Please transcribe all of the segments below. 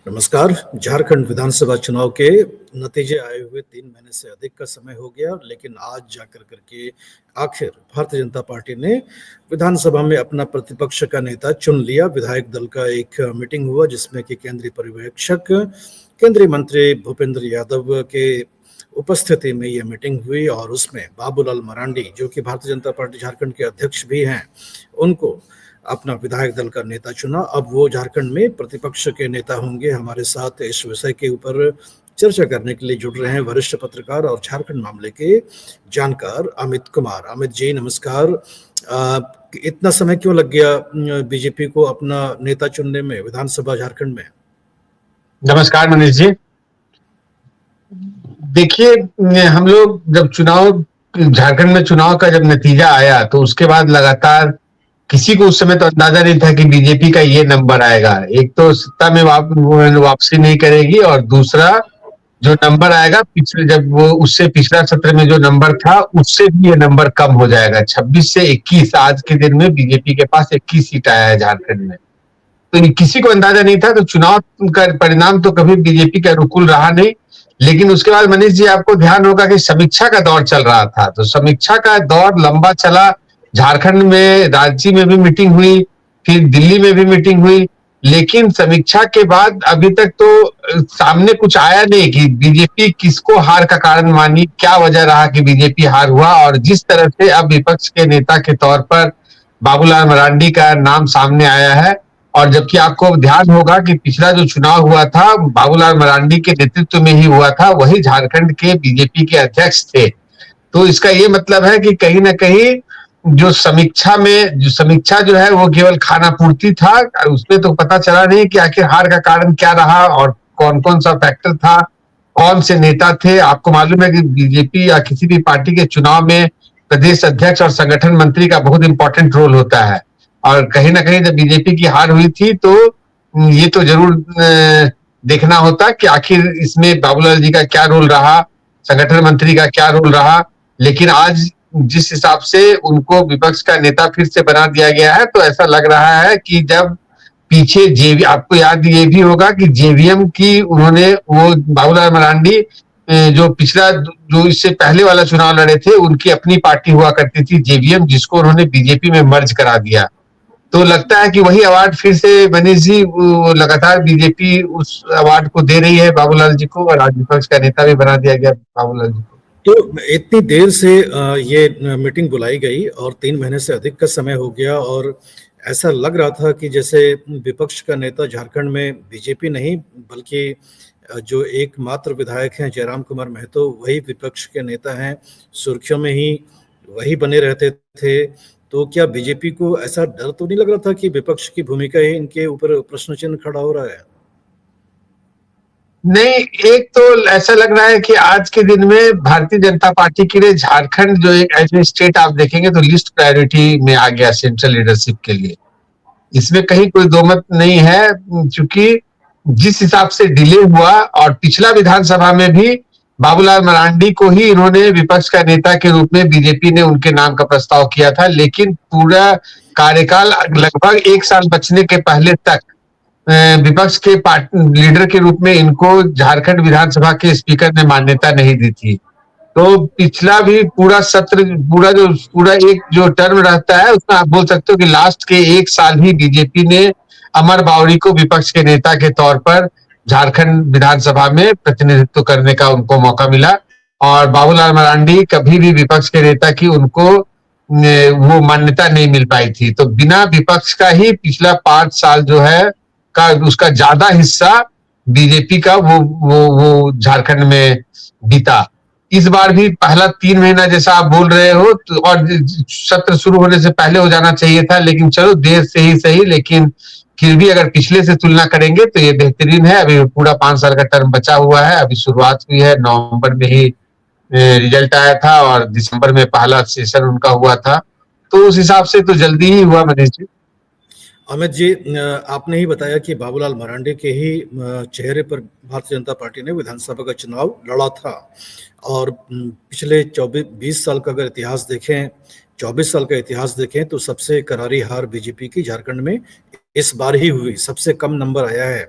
नमस्कार। झारखंड विधानसभा चुनाव के नतीजे आए हुए 3 महीने से अधिक का समय हो गया, लेकिन आज जाकर करके आखिर भारतीय जनता पार्टी ने विधानसभा में अपना प्रतिपक्ष का नेता चुन लिया। विधायक दल का एक मीटिंग हुआ जिसमें कि केंद्रीय पर्यवेक्षक केंद्रीय मंत्री भूपेंद्र यादव के उपस्थिति में यह मीटिंग हुई और उसमें बाबूलाल मरांडी, जो कि भारतीय जनता पार्टी झारखंड के अध्यक्ष भी हैं, उनको अपना विधायक दल का नेता चुना। अब वो झारखंड में प्रतिपक्ष के नेता होंगे। हमारे साथ इस विषय के ऊपर चर्चा करने के लिए जुड़ रहे हैं वरिष्ठ पत्रकार और झारखंड मामले के जानकार अमित कुमार। अमित जी नमस्कार। इतना समय क्यों लग गया बीजेपी को अपना नेता चुनने में विधानसभा झारखंड में? नमस्कार मनीष जी। देखिए, हम लोग जब झारखंड में चुनाव का जब नतीजा आया तो उसके बाद लगातार किसी को उस समय तो अंदाजा नहीं था कि बीजेपी का ये नंबर आएगा। एक तो सत्ता में वापसी नहीं करेगी और दूसरा जो नंबर आएगा पिछले जब वो उससे पिछला सत्र में जो नंबर था उससे भी ये नंबर कम हो जाएगा। 26 से 21 आज के दिन में बीजेपी के पास 21 सीट आया है झारखंड में। तो किसी को अंदाजा नहीं था। तो चुनाव का परिणाम तो कभी बीजेपी के अनुकूल रहा नहीं। लेकिन उसके बाद मनीष जी आपको ध्यान होगा कि समीक्षा का दौर चल रहा था। तो समीक्षा का दौर लंबा चला। झारखंड में रांची में भी मीटिंग हुई, फिर दिल्ली में भी मीटिंग हुई, लेकिन समीक्षा के बाद अभी तक तो सामने कुछ आया नहीं कि बीजेपी किसको हार का कारण मानी, क्या वजह रहा कि बीजेपी हार हुआ। और जिस तरह से अब विपक्ष के नेता के तौर पर बाबूलाल मरांडी का नाम सामने आया है, और जबकि आपको ध्यान होगा कि पिछला जो चुनाव हुआ था बाबूलाल मरांडी के नेतृत्व में ही हुआ था, वही झारखंड के बीजेपी के अध्यक्ष थे। तो इसका ये मतलब है कि कहीं ना कहीं जो समीक्षा जो है वो केवल खाना पूर्ति था। उसमें तो पता चला नहीं कि आखिर हार का कारण क्या रहा और कौन कौन सा फैक्टर था, कौन से नेता थे। आपको मालूम है कि बीजेपी या किसी भी पार्टी के चुनाव में प्रदेश अध्यक्ष और संगठन मंत्री का बहुत इंपॉर्टेंट रोल होता है। और कहीं ना कहीं जब बीजेपी की हार हुई थी तो ये तो जरूर देखना होता कि आखिर इसमें बाबूलाल जी का क्या रोल रहा, संगठन मंत्री का क्या रोल रहा। लेकिन आज जिस हिसाब से उनको विपक्ष का नेता फिर से बना दिया गया है, तो ऐसा लग रहा है कि जब पीछे आपको याद ये भी होगा कि जेवीएम की उन्होंने वो बाबूलाल मरांडी जो पिछला जो इससे पहले वाला चुनाव लड़े थे, उनकी अपनी पार्टी हुआ करती थी जेवीएम, जिसको उन्होंने बीजेपी में मर्ज करा दिया। तो लगता है कि वही अवार्ड फिर से मनीष जी लगातार बीजेपी उस अवार्ड को दे रही है बाबूलाल जी को, और आज विपक्ष का नेता भी बना दिया गया बाबूलाल जी को। तो इतनी देर से ये मीटिंग बुलाई गई और 3 महीने से अधिक का समय हो गया और ऐसा लग रहा था कि जैसे विपक्ष का नेता झारखंड में बीजेपी नहीं बल्कि जो एकमात्र विधायक हैं जयराम कुमार महतो, वही विपक्ष के नेता हैं, सुर्खियों में ही वही बने रहते थे। तो क्या बीजेपी को ऐसा डर तो नहीं लग रहा था कि विपक्ष की भूमिका ही इनके ऊपर प्रश्न चिन्ह खड़ा हो रहा है? नहीं, एक तो ऐसा लग रहा है कि आज के दिन में भारतीय जनता पार्टी के लिए झारखंड जो एक ऐसे स्टेट आप देखेंगे तो लिस्ट प्रायोरिटी में आ गया सेंट्रल लीडरशिप के लिए। इसमें कहीं कोई दो मत नहीं है, क्योंकि जिस हिसाब से डिले हुआ और पिछला विधानसभा में भी बाबूलाल मरांडी को ही इन्होंने विपक्ष का नेता के रूप में बीजेपी ने उनके नाम का प्रस्ताव किया था, लेकिन पूरा कार्यकाल लगभग 1 साल बचने के पहले तक विपक्ष के लीडर के रूप में इनको झारखंड विधानसभा के स्पीकर ने मान्यता नहीं दी थी। तो पिछला भी पूरा सत्र पूरा एक जो टर्म रहता है उसमें आप बोल सकते हो कि लास्ट के 1 साल ही बीजेपी ने अमर बावरी को विपक्ष के नेता के तौर पर झारखंड विधानसभा में प्रतिनिधित्व करने का उनको मौका मिला। और बाबूलाल मरांडी कभी भी विपक्ष के नेता की उनको वो मान्यता नहीं मिल पाई थी। तो बिना विपक्ष का ही पिछला 5 साल जो है का उसका ज्यादा हिस्सा बीजेपी का वो झारखंड में बीता। इस बार भी पहला 3 महीना जैसा आप बोल रहे हो तो, और सत्र शुरू होने से पहले हो जाना चाहिए था, लेकिन चलो देर से ही सही, लेकिन फिर भी अगर पिछले से तुलना करेंगे तो ये बेहतरीन है। अभी पूरा 5 साल का टर्म बचा हुआ है, अभी शुरुआत हुई है, नवंबर में ही रिजल्ट आया था और दिसंबर में पहला सेशन उनका हुआ था। तो उस हिसाब से तो जल्दी ही हुआ मनीष जी। अमित जी, आपने ही बताया कि बाबूलाल मरांडी के ही चेहरे पर भारतीय जनता पार्टी ने विधानसभा का चुनाव लड़ा था और पिछले 20 साल का अगर इतिहास देखें, 24 साल का इतिहास देखें तो सबसे करारी हार बीजेपी की झारखंड में इस बार ही हुई, सबसे कम नंबर आया है।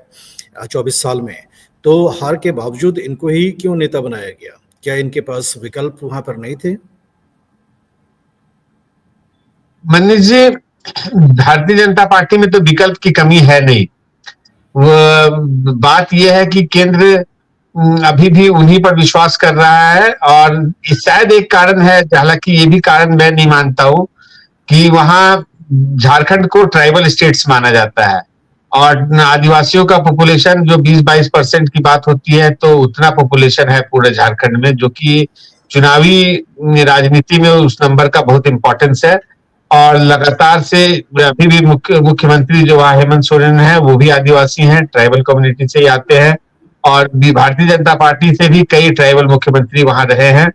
24 साल में, तो हार के बावजूद इनको ही क्यों नेता बनाया गया? क्या इनके पास विकल्प वहां पर नहीं थे? मनीष जी, भारतीय जनता पार्टी में तो विकल्प की कमी है नहीं। बात यह है कि केंद्र अभी भी उन्हीं पर विश्वास कर रहा है, और शायद एक कारण है, हालांकि ये भी कारण मैं नहीं मानता हूं, कि वहां झारखंड को ट्राइबल स्टेट्स माना जाता है, और आदिवासियों का पॉपुलेशन जो 20-22% की बात होती है, तो उतना पॉपुलेशन है पूरे झारखंड में, जो कि चुनावी राजनीति में उस नंबर का बहुत इंपॉर्टेंस है। और लगातार से अभी भी मुख्यमंत्री जो वहां हेमंत सोरेन है, वो भी आदिवासी हैं, ट्राइबल कम्युनिटी से ही आते हैं, और भारतीय जनता पार्टी से भी कई ट्राइबल मुख्यमंत्री वहां रहे हैं।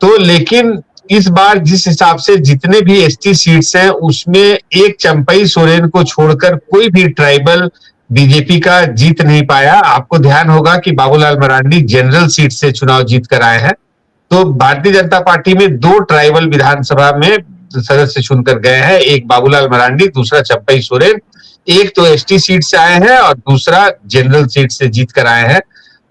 तो लेकिन इस बार जिस हिसाब से जितने भी एसटी सीट्स हैं, उसमें एक चंपई सोरेन को छोड़कर कोई भी ट्राइबल बीजेपी का जीत नहीं पाया। आपको ध्यान होगा कि बाबूलाल मरांडी जनरल सीट से चुनाव जीत कर आए हैं। तो भारतीय जनता पार्टी में 2 ट्राइबल विधानसभा में सदस्य चुनकर गए हैं, एक बाबूलाल मरांडी, दूसरा चंपई सोरेन। एक तो एसटी सीट से आए हैं और दूसरा जनरल सीट से जीत कर आए हैं।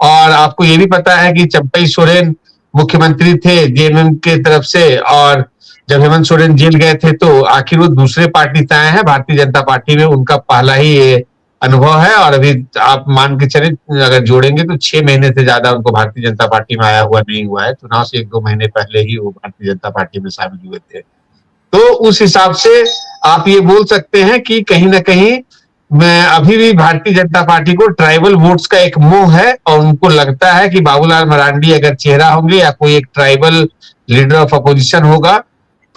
और आपको ये भी पता है कि चंपई सोरेन मुख्यमंत्री थे जेएमएम के तरफ से, और जब हेमंत सोरेन जेल गए थे तो आखिर वो दूसरे पार्टी से आए हैं, भारतीय जनता पार्टी में उनका पहला ही ये अनुभव है। और अभी आप मान के चले, अगर जोड़ेंगे तो 6 महीने से ज्यादा उनको भारतीय जनता पार्टी में आया हुआ नहीं हुआ है। चुनाव से 1-2 महीने पहले ही वो भारतीय जनता पार्टी में शामिल हुए थे। तो उस हिसाब से आप ये बोल सकते हैं कि कहीं ना कहीं मैं अभी भी भारतीय जनता पार्टी को ट्राइबल वोट्स का एक मोह है, और उनको लगता है कि बाबूलाल मरांडी अगर चेहरा होंगे या कोई एक ट्राइबल लीडर ऑफ अपोजिशन होगा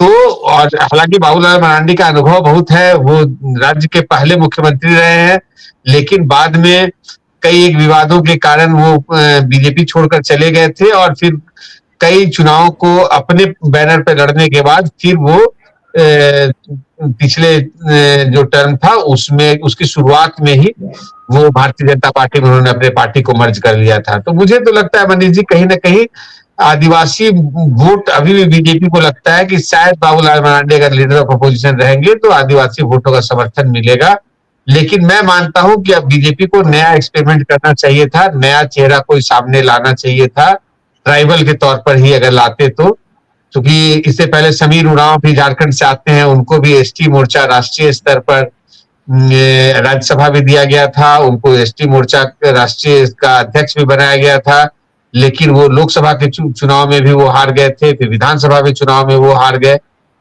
तो। और हालांकि बाबूलाल मरांडी का अनुभव बहुत है, वो राज्य के पहले मुख्यमंत्री रहे हैं, लेकिन बाद में कई एक विवादों के कारण वो बीजेपी छोड़कर चले गए थे, और फिर कई चुनावों को अपने बैनर पे लड़ने के बाद फिर वो पिछले जो टर्म था उसमें, उसकी शुरुआत में ही वो भारतीय जनता पार्टी में उन्होंने अपने पार्टी को मर्ज कर लिया था। तो मुझे तो लगता है मनीष जी, कहीं ना कहीं आदिवासी वोट अभी भी बीजेपी को लगता है कि शायद बाबूलाल मरांडी अगर लीडर ऑफ अपोजिशन रहेंगे तो आदिवासी वोटों का समर्थन मिलेगा। लेकिन मैं मानता हूं कि अब बीजेपी को नया एक्सपेरिमेंट करना चाहिए था, नया चेहरा कोई सामने लाना चाहिए था, ट्राइबल के तौर पर ही अगर लाते तो। क्योंकि इससे पहले समीर उरांव भी झारखंड से आते हैं, उनको भी एसटी मोर्चा राष्ट्रीय स्तर पर राज्यसभा भी दिया गया था, उनको एसटी मोर्चा राष्ट्रीय का अध्यक्ष भी बनाया गया था, लेकिन वो लोकसभा के चुनाव में भी वो हार गए थे, फिर विधानसभा के चुनाव में वो हार गए।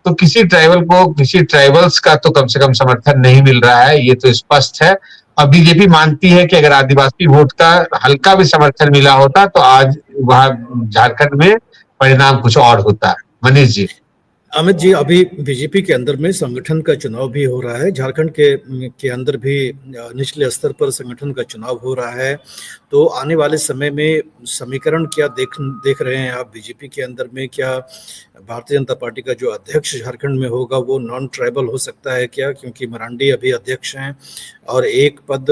तो किसी ट्राइबल को, किसी ट्राइबल्स का तो कम से कम समर्थन नहीं मिल रहा है, ये तो स्पष्ट है। और बीजेपी मानती है कि अगर आदिवासी वोट का हल्का भी समर्थन मिला होता तो आज वहां झारखंड में परिणाम कुछ और होता। मनीष जी। अमित जी, अभी बीजेपी के अंदर में संगठन का चुनाव भी हो रहा है, झारखंड के अंदर भी निचले स्तर पर संगठन का चुनाव हो रहा है। तो आने वाले समय में समीकरण क्या देख रहे हैं आप बीजेपी के अंदर में? क्या भारतीय जनता पार्टी का जो अध्यक्ष झारखंड में होगा वो नॉन ट्राइबल हो सकता है क्या? क्योंकि मरांडी अभी अध्यक्ष हैं और एक पद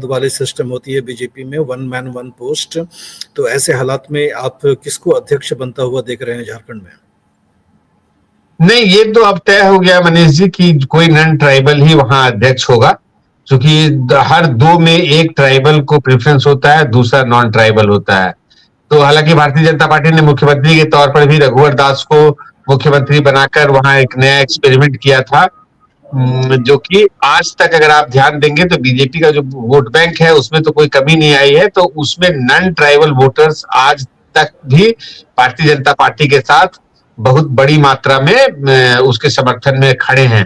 वाली सिस्टम होती है बीजेपी में, 1 मैन 1 पोस्ट। तो ऐसे हालात में आप किसको अध्यक्ष बनता हुआ देख रहे हैं झारखंड में? नहीं, ये तो अब तय हो गया मनीष जी कि कोई नॉन ट्राइबल ही वहां अध्यक्ष होगा, क्योंकि हर 2 में एक ट्राइबल को प्रेफरेंस होता है, दूसरा नॉन ट्राइबल होता है। तो हालांकि भारतीय जनता पार्टी ने मुख्यमंत्री के तौर पर भी रघुवर दास को मुख्यमंत्री बनाकर वहां एक नया एक्सपेरिमेंट किया था, जो कि आज तक अगर आप ध्यान देंगे तो बीजेपी का जो वोट बैंक है उसमें तो कोई कमी नहीं आई है। तो उसमें नॉन ट्राइबल वोटर्स आज तक भी भारतीय जनता पार्टी के साथ बहुत बड़ी मात्रा में उसके समर्थन में खड़े हैं।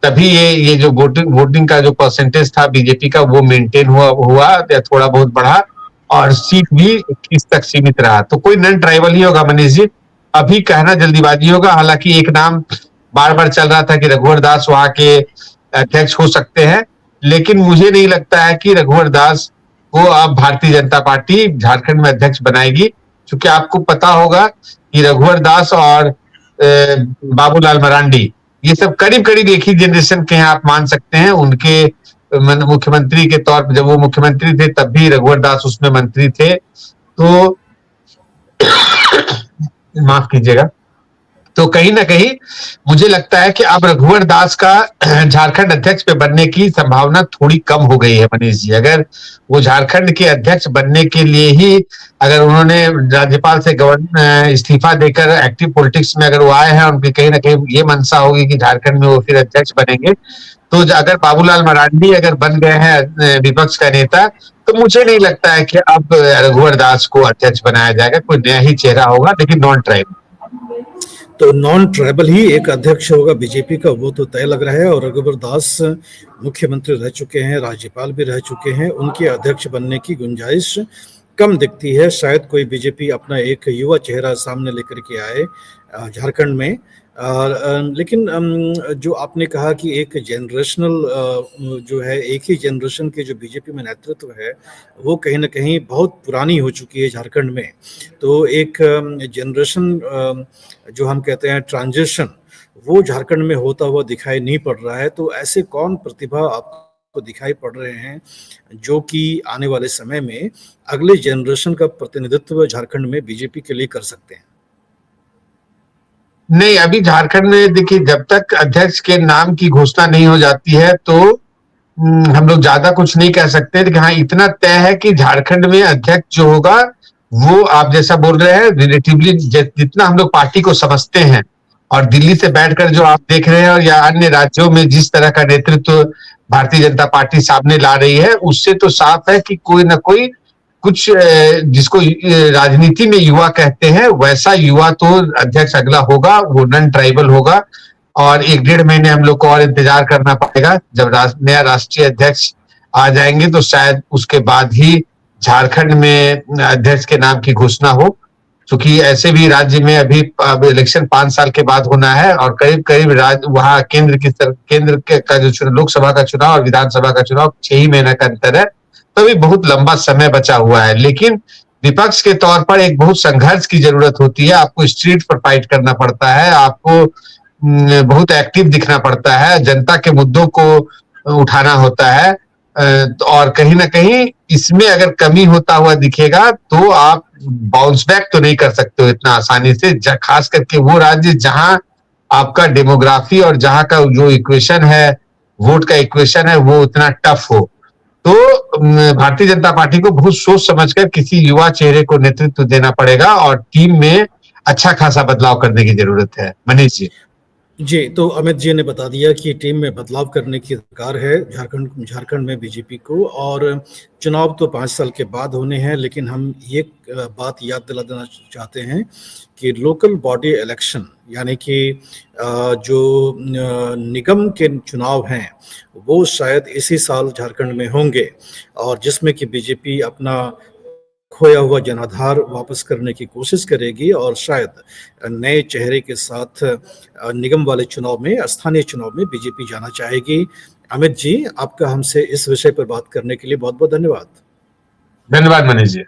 तभी ये जो वोटिंग का जो परसेंटेज था बीजेपी का वो मेंटेन हुआ या थोड़ा बहुत बढ़ा, और सीट भी 21 तक सीमित रहा। तो कोई नॉन ट्राइबल ही होगा मनीष जी, अभी कहना जल्दीबाजी होगा। हालांकि एक नाम बार बार चल रहा था कि रघुवर दास वहां के अध्यक्ष हो सकते हैं, लेकिन मुझे नहीं लगता है कि रघुवर दास को अब भारतीय जनता पार्टी झारखंड में अध्यक्ष बनाएगी, क्योंकि आपको पता होगा कि रघुवर दास और बाबूलाल मरांडी ये सब करीब करीब एक ही जनरेशन के हैं, आप मान सकते हैं। उनके मुख्यमंत्री के तौर पर जब वो मुख्यमंत्री थे तब भी रघुवर दास उसमें मंत्री थे। तो माफ कीजिएगा, तो कहीं ना कहीं मुझे लगता है कि अब रघुवर दास का झारखंड अध्यक्ष पे बनने की संभावना थोड़ी कम हो गई है मनीष जी। अगर वो झारखंड के अध्यक्ष बनने के लिए ही अगर उन्होंने राज्यपाल से इस्तीफा देकर एक्टिव पॉलिटिक्स में अगर वो आए हैं, उनकी कहीं ना कहीं ये मंशा होगी कि झारखंड में वो फिर अध्यक्ष बनेंगे, तो अगर बाबूलाल मरांडी अगर बन गए हैं विपक्ष का नेता, तो मुझे नहीं लगता है कि अब रघुवर दास को अध्यक्ष बनाया जाएगा। कोई नया ही चेहरा होगा, लेकिन नॉन ट्राइबल। तो नॉन ट्राइबल ही एक अध्यक्ष होगा बीजेपी का, वो तो तय लग रहा है। और रघुवर दास मुख्यमंत्री रह चुके हैं, राज्यपाल भी रह चुके हैं, उनके अध्यक्ष बनने की गुंजाइश कम दिखती है। शायद कोई बीजेपी अपना एक युवा चेहरा सामने लेकर के आए झारखंड में। लेकिन जो आपने कहा कि एक जनरेशनल जो है, एक ही जनरेशन के जो बीजेपी में नेतृत्व है, वो कहीं ना कहीं बहुत पुरानी हो चुकी है झारखंड में। तो एक जनरेशन जो हम कहते हैं ट्रांजिशन, वो झारखंड में होता हुआ दिखाई नहीं पड़ रहा है। तो ऐसे कौन प्रतिभा आपको दिखाई पड़ रहे हैं जो कि आने वाले समय में अगले जनरेशन का प्रतिनिधित्व झारखंड में बीजेपी के लिए कर सकते हैं? नहीं, अभी झारखंड में देखिए, जब तक अध्यक्ष के नाम की घोषणा नहीं हो जाती है तो हम लोग ज्यादा कुछ नहीं कह सकते। लेकिन हाँ, इतना तय है कि झारखंड में अध्यक्ष जो होगा वो आप जैसा बोल रहे हैं रिलेटिवली जितना हम लोग पार्टी को समझते हैं, और दिल्ली से बैठकर जो आप देख रहे हैं और या अन्य राज्यों में जिस तरह का नेतृत्व भारतीय जनता पार्टी सामने ला रही है, उससे तो साफ है कि कोई ना कोई कुछ जिसको राजनीति में युवा कहते हैं, वैसा युवा तो अध्यक्ष अगला होगा, वो नॉन ट्राइबल होगा। और 1-1.5 महीने हम लोग को और इंतजार करना पड़ेगा। जब नया राष्ट्रीय अध्यक्ष आ जाएंगे तो शायद उसके बाद ही झारखंड में अध्यक्ष के नाम की घोषणा हो, क्योंकि ऐसे भी राज्य में अभी इलेक्शन 5 साल के बाद होना है, और करीब करीब वहां केंद्र का जो लोकसभा का चुनाव और विधानसभा का चुनाव 6 ही महीने का अंतर है। तो अभी बहुत लंबा समय बचा हुआ है। लेकिन विपक्ष के तौर पर एक बहुत संघर्ष की जरूरत होती है। आपको स्ट्रीट पर फाइट करना पड़ता है, आपको बहुत एक्टिव दिखना पड़ता है, जनता के मुद्दों को उठाना होता है। और कहीं ना कहीं इसमें अगर कमी होता हुआ दिखेगा तो आप बाउंस बैक तो नहीं कर सकते हो इतना आसानी से, खास करके वो राज्य जहां आपका डेमोग्राफी और जहां का जो इक्वेशन है, वोट का इक्वेशन है, वो उतना टफ हो। तो भारतीय जनता पार्टी को बहुत सोच समझकर किसी युवा चेहरे को नेतृत्व देना पड़ेगा और टीम में अच्छा खासा बदलाव करने की जरूरत है। मनीष जी। जी, तो अमित जी ने बता दिया कि टीम में बदलाव करने की दरकार है झारखंड में बीजेपी को। और चुनाव तो 5 साल के बाद होने हैं, लेकिन हम ये बात याद दिला देना चाहते हैं कि लोकल बॉडी इलेक्शन यानी कि जो निगम के चुनाव हैं, वो शायद इसी साल झारखंड में होंगे, और जिसमें कि बीजेपी अपना खोया हुआ जनाधार वापस करने की कोशिश करेगी और शायद नए चेहरे के साथ निगम वाले चुनाव में, स्थानीय चुनाव में बीजेपी जाना चाहेगी। अमित जी, आपका हमसे इस विषय पर बात करने के लिए बहुत बहुत धन्यवाद। धन्यवाद मनीष जी।